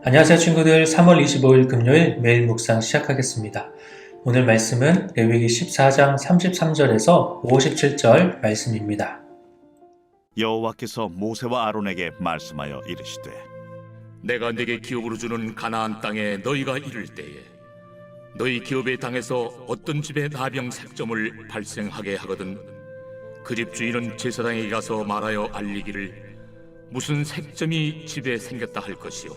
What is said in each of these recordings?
안녕하세요 친구들. 3월 25일 금요일 매일 묵상 시작하겠습니다. 오늘 말씀은 레위기 14장 33절에서 57절 말씀입니다. 여호와께서 모세와 아론에게 말씀하여 이르시되 내가 네게 기업으로 주는 가나안 땅에 너희가 이를 때에 너희 기업의 땅에서 어떤 집에 나병 색점을 발생하게 하거든 그 집 주인은 제사장에게 가서 말하여 알리기를 무슨 색점이 집에 생겼다 할 것이요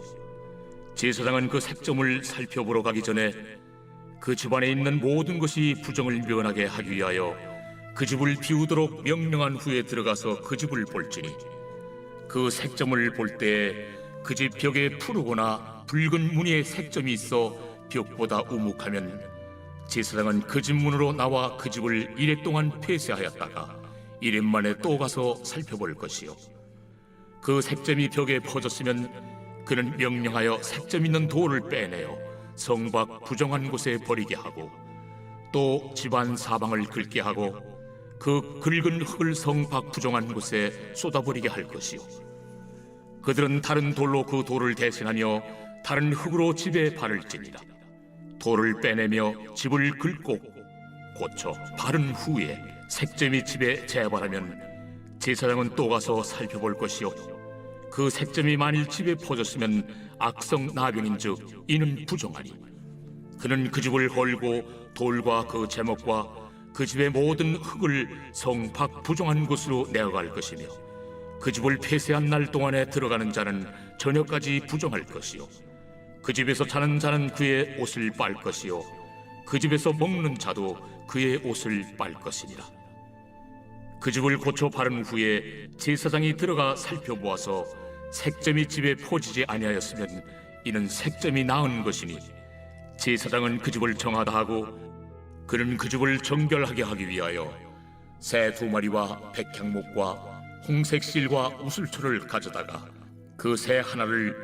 제사장은 그 색점을 살펴보러 가기 전에 그 집안에 있는 모든 것이 부정을 면하게 하기 위하여 그 집을 비우도록 명령한 후에 들어가서 그 집을 볼지니 그 색점을 볼 때에 그 집 벽에 푸르거나 붉은 무늬의 색점이 있어 벽보다 우묵하면 제사장은 그 집 문으로 나와 그 집을 이래 동안 폐쇄하였다가 이래 만에 또 가서 살펴볼 것이요 그 색점이 벽에 퍼졌으면 그는 명령하여 색점 있는 돌을 빼내어 성 밖 부정한 곳에 버리게 하고 또 집안 사방을 긁게 하고 그 긁은 흙을 성 밖 부정한 곳에 쏟아버리게 할 것이요 그들은 다른 돌로 그 돌을 대신하며 다른 흙으로 집에 바를지니라. 돌을 빼내며 집을 긁고 고쳐 바른 후에 색점이 집에 재발하면 제사장은 또 가서 살펴볼 것이요 그 색점이 만일 집에 퍼졌으면 악성 나병인즉 이는 부정하니 그는 그 집을 헐고 돌과 그 제목과 그 집의 모든 흙을 성 밖 부정한 곳으로 내어갈 것이며 그 집을 폐쇄한 날 동안에 들어가는 자는 저녁까지 부정할 것이요 그 집에서 자는 자는 그의 옷을 빨 것이요 그 집에서 먹는 자도 그의 옷을 빨 것이니라. 그 집을 고쳐 바른 후에 제사장이 들어가 살펴보아서 색점이 집에 퍼지지 아니하였으면 이는 색점이 나은 것이니 제사장은 그 집을 정하다 하고 그는 그 집을 정결하게 하기 위하여 새 2마리와 백향목과 홍색 실과 우슬초를 가져다가 그 새 하나를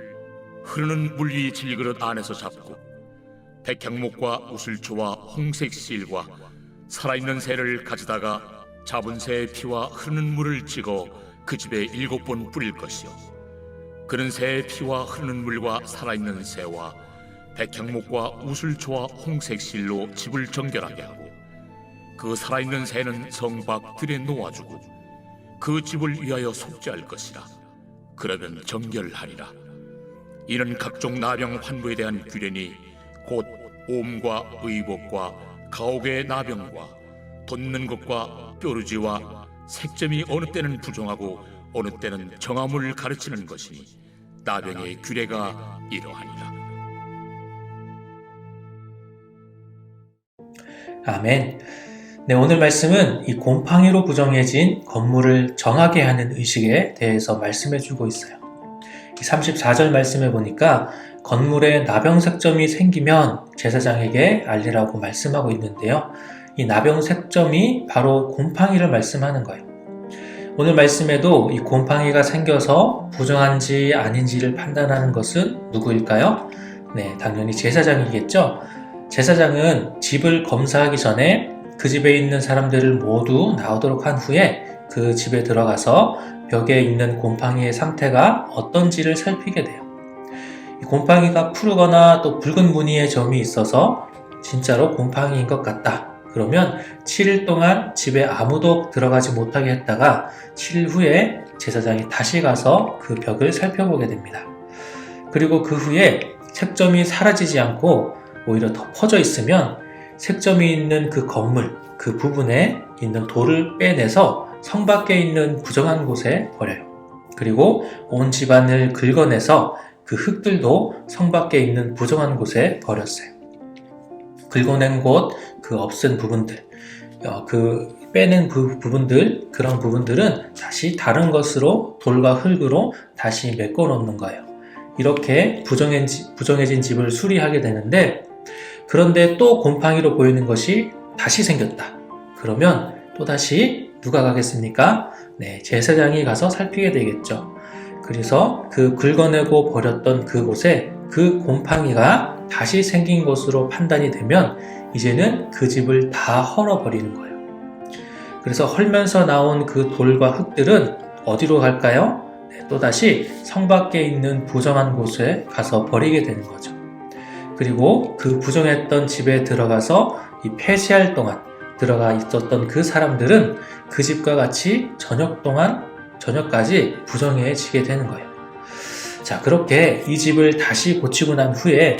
흐르는 물 위 질그릇 안에서 잡고 백향목과 우슬초와 홍색 실과 살아있는 새를 가져다가 잡은 새의 피와 흐르는 물을 찍어 그 집에 7번 뿌릴 것이요 그는 새의 피와 흐르는 물과 살아있는 새와 백향목과 우슬초와 홍색 실로 집을 정결하게 하고 그 살아있는 새는 성 밖 들에 놓아주고 그 집을 위하여 속죄할 것이라. 그러면 정결하리라. 이는 각종 나병 환부에 대한 규례니 곧 옴과 의복과 가옥의 나병과 돋는 것과 뾰루지와 색점이 어느 때는 부정하고 어느 때는 정함을 가르치는 것이니 나병의 규례가 이러하니라. 아멘. 네, 오늘 말씀은 이 곰팡이로 부정해진 건물을 정하게 하는 의식에 대해서 말씀해주고 있어요. 34절 말씀해 보니까 건물에 나병색점이 생기면 제사장에게 알리라고 말씀하고 있는데요. 이 나병색점이 바로 곰팡이를 말씀하는 거예요. 오늘 말씀에도 이 곰팡이가 생겨서 부정한지 아닌지를 판단하는 것은 누구일까요? 네, 당연히 제사장이겠죠. 제사장은 집을 검사하기 전에 그 집에 있는 사람들을 모두 나오도록 한 후에 그 집에 들어가서 벽에 있는 곰팡이의 상태가 어떤지를 살피게 돼요. 이 곰팡이가 푸르거나 또 붉은 무늬의 점이 있어서 진짜로 곰팡이인 것 같다. 그러면 7일 동안 집에 아무도 들어가지 못하게 했다가 7일 후에 제사장이 다시 가서 그 벽을 살펴보게 됩니다. 그리고 그 후에 색점이 사라지지 않고 오히려 더 퍼져 있으면 색점이 있는 그 건물, 그 부분에 있는 돌을 빼내서 성 밖에 있는 부정한 곳에 버려요. 그리고 온 집안을 긁어내서 그 흙들도 성 밖에 있는 부정한 곳에 버렸어요. 긁어낸 곳, 그 없앤 부분들, 그 빼낸 부분들, 그런 부분들은 다시 다른 것으로 돌과 흙으로 다시 메꿔 놓는 거예요. 이렇게 부정해진 집을 수리하게 되는데 그런데 또 곰팡이로 보이는 것이 다시 생겼다. 그러면 또다시 누가 가겠습니까? 네, 제사장이 가서 살피게 되겠죠. 그래서 그 긁어내고 버렸던 그곳에 그 곰팡이가 다시 생긴 것으로 판단이 되면 이제는 그 집을 다 헐어버리는 거예요. 그래서 헐면서 나온 그 돌과 흙들은 어디로 갈까요? 또다시 성 밖에 있는 부정한 곳에 가서 버리게 되는 거죠. 그리고 그 부정했던 집에 들어가서 이 폐쇄할 동안 들어가 있었던 그 사람들은 그 집과 같이 저녁까지 부정해지게 되는 거예요. 자, 그렇게 이 집을 다시 고치고 난 후에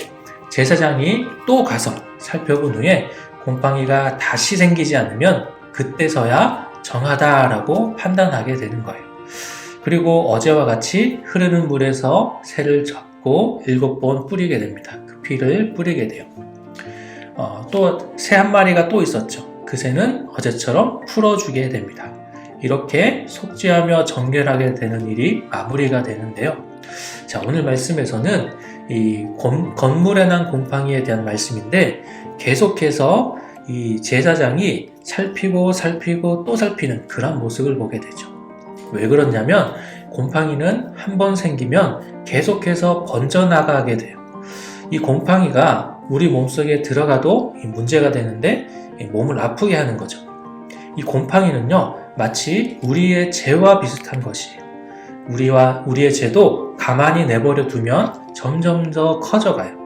제사장이 또 가서 살펴본 후에 곰팡이가 다시 생기지 않으면 그때서야 정하다라고 판단하게 되는 거예요. 그리고 어제와 같이 흐르는 물에서 새를 잡고 7번 뿌리게 됩니다. 그 피를 뿌리게 돼요. 또 새 한 마리가 또 있었죠. 그 새는 어제처럼 풀어주게 됩니다. 이렇게 속죄하며 정결하게 되는 일이 마무리가 되는데요. 자, 오늘 말씀에서는 이 건물에 난 곰팡이에 대한 말씀인데 계속해서 이 제사장이 살피고 또 살피는 그런 모습을 보게 되죠. 왜 그러냐면 곰팡이는 한 번 생기면 계속해서 번져나가게 돼요. 이 곰팡이가 우리 몸속에 들어가도 문제가 되는데 몸을 아프게 하는 거죠. 이 곰팡이는요, 마치 우리의 죄와 비슷한 것이에요. 우리의 죄도 가만히 내버려 두면 점점 더 커져가요.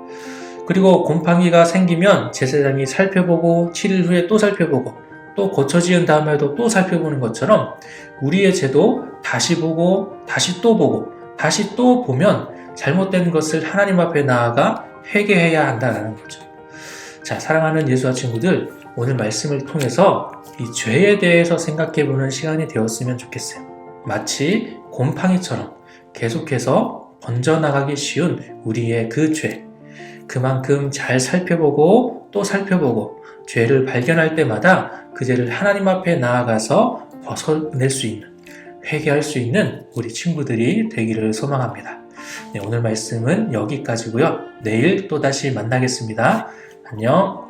그리고 곰팡이가 생기면 제사장이 살펴보고 7일 후에 또 살펴보고 또 고쳐 지은 다음에도 또 살펴보는 것처럼 우리의 죄도 다시 보고 다시 또 보고 다시 또 보면 잘못된 것을 하나님 앞에 나아가 회개해야 한다는 거죠. 자, 사랑하는 예수와 친구들, 오늘 말씀을 통해서 이 죄에 대해서 생각해보는 시간이 되었으면 좋겠어요. 마치 곰팡이처럼 계속해서 번져나가기 쉬운 우리의 그 죄, 그만큼 잘 살펴보고 또 살펴보고 죄를 발견할 때마다 그 죄를 하나님 앞에 나아가서 벗어낼 수 있는, 회개할 수 있는 우리 친구들이 되기를 소망합니다. 네, 오늘 말씀은 여기까지고요. 내일 또 다시 만나겠습니다. 안녕.